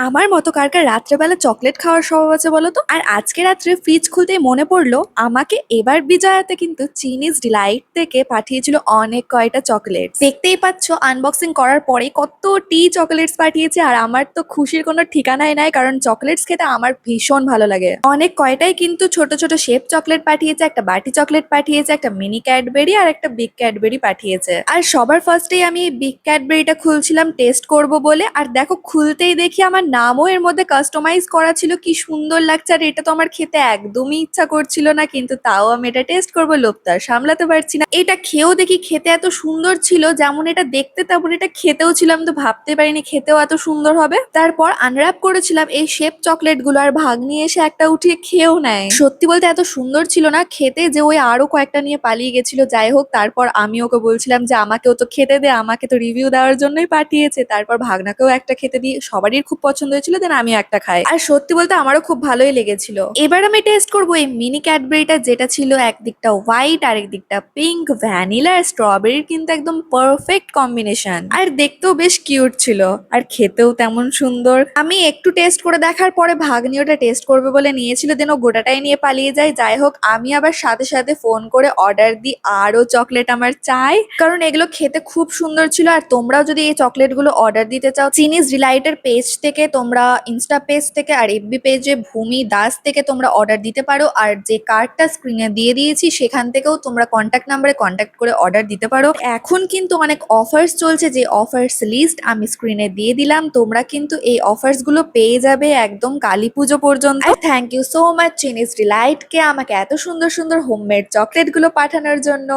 আমার মতো কার কার রাত্রেবেলা চকলেট খাওয়ার স্বভাব আছে বলো তো? আর আজকে রাত্রে ফ্রিজ খুলতেই মনে পড়লো আমাকে এবার বিজয়াতে কিন্তু চিনিস ডিলাইট থেকে পাঠিয়েছিল অনেক কয়টা চকলেট। দেখতেই পাচ্ছ আনবক্সিং করার পরে কতটি চকলেটস পাঠিয়েছে, আর আমার তো খুশির কোনো ঠিকানাই নাই, কারণ চকলেটস খেতে আমার ভীষণ ভালো লাগে। অনেক কয়টাই কিন্তু ছোট ছোট শেপ চকলেট পাঠিয়েছে, একটা বাটি চকলেট পাঠিয়েছে, একটা মিনি ক্যাডবেরি আর একটা বিগ ক্যাডবেরি পাঠিয়েছে। আর সবার ফার্স্টেই আমি এই বিগ ক্যাডবেরিটা খুলছিলাম টেস্ট করব বলে, আর দেখো খুলতেই দেখি আমার নামও এর মধ্যে কাস্টমাইজ করা ছিল। কি সুন্দর লাগছে! আর এটা তো আমার খেতে একদমই ইচ্ছা করছিল না, কিন্তু তাও আমি এটা টেস্ট করবো, লোভটা আর সামলাতে পারছি না। এটা খেয়েও দেখি খেতে এত সুন্দর ছিল, যেমন এটা দেখতে তেমন এটা খেতেও ছিল। আমি তো ভাবতে পারিনি খেতেও এত সুন্দর হবে। তারপর আনর্যাপ করেছিলাম এই শেপ চকলেট গুলো, আর ভাগ নিয়ে এসে একটা উঠিয়ে খেয়েও নেয়। সত্যি বলতে এত সুন্দর ছিল না খেতে যে ওই আরো কয়েকটা নিয়ে পালিয়ে গেছিল। যাই হোক, তারপর আমি ওকে বলছিলাম যে আমাকেও তো খেতে দে, আমাকে তো রিভিউ দেওয়ার জন্যই পাঠিয়েছে। তারপর ভাগনাকেও একটা খেতে দিয়ে সবারই খুব পছন্দ হয়েছিল, দেন আমিও একটা খাই। আর সত্যি বলতে আমারও খুব ভালোই লেগেছিল। এবার আমি টেস্ট করবো এই মিনি ক্যাডবেরিটা, যেটা ছিল একদিকটা হোয়াইট আর একদিকটা পিঙ্ক। ভ্যানিলা আর স্ট্রবেরির কিন্তু একদম পারফেক্ট কম্বিনেশন, আর দেখতেও বেশ কিউট ছিল, আর খেতেও তেমন সুন্দর। আমি একটু টেস্ট করে দেখার পরে ভাগ্নি ওটা টেস্ট করবে বলে নিয়েছিল, দেন ও গোটাটাই নিয়ে পালিয়ে যায়। যাই হোক, আমি আবার সাথে সাথে ফোন করে অর্ডার দিই আরো চকলেট আমার চাই, কারণ এগুলো খেতে খুব সুন্দর ছিল। আর তোমরাও যদি এই চকলেট গুলো অর্ডার দিতে চাও, চিনিস ডিলাইটের পেজ থেকে তোমরা, ইনস্টা পেজ থেকে আর এফবি পেজে ভূমি দাস থেকে তোমরা অর্ডার দিতে পারো। আর যে কার্ডটা স্ক্রিনে দিয়ে দিয়েছি সেখান থেকেও তোমরা কন্ট্যাক্ট নাম্বারে কন্ট্যাক্ট করে অর্ডার দিতে পারো। এখন কিন্তু অনেক অফার্স চলছে, যে অফার্স লিস্ট আমি স্ক্রিনে দিয়ে দিলাম। তোমরা কিন্তু এই অফার্স গুলো পেয়ে যাবে একদম কালী পুজো পর্যন্ত। থ্যাংক ইউ সো মাচ চিনিস ডিলাইট কে আমাকে এত সুন্দর সুন্দর হোমমেড চকলেট গুলো পাঠানোর জন্য।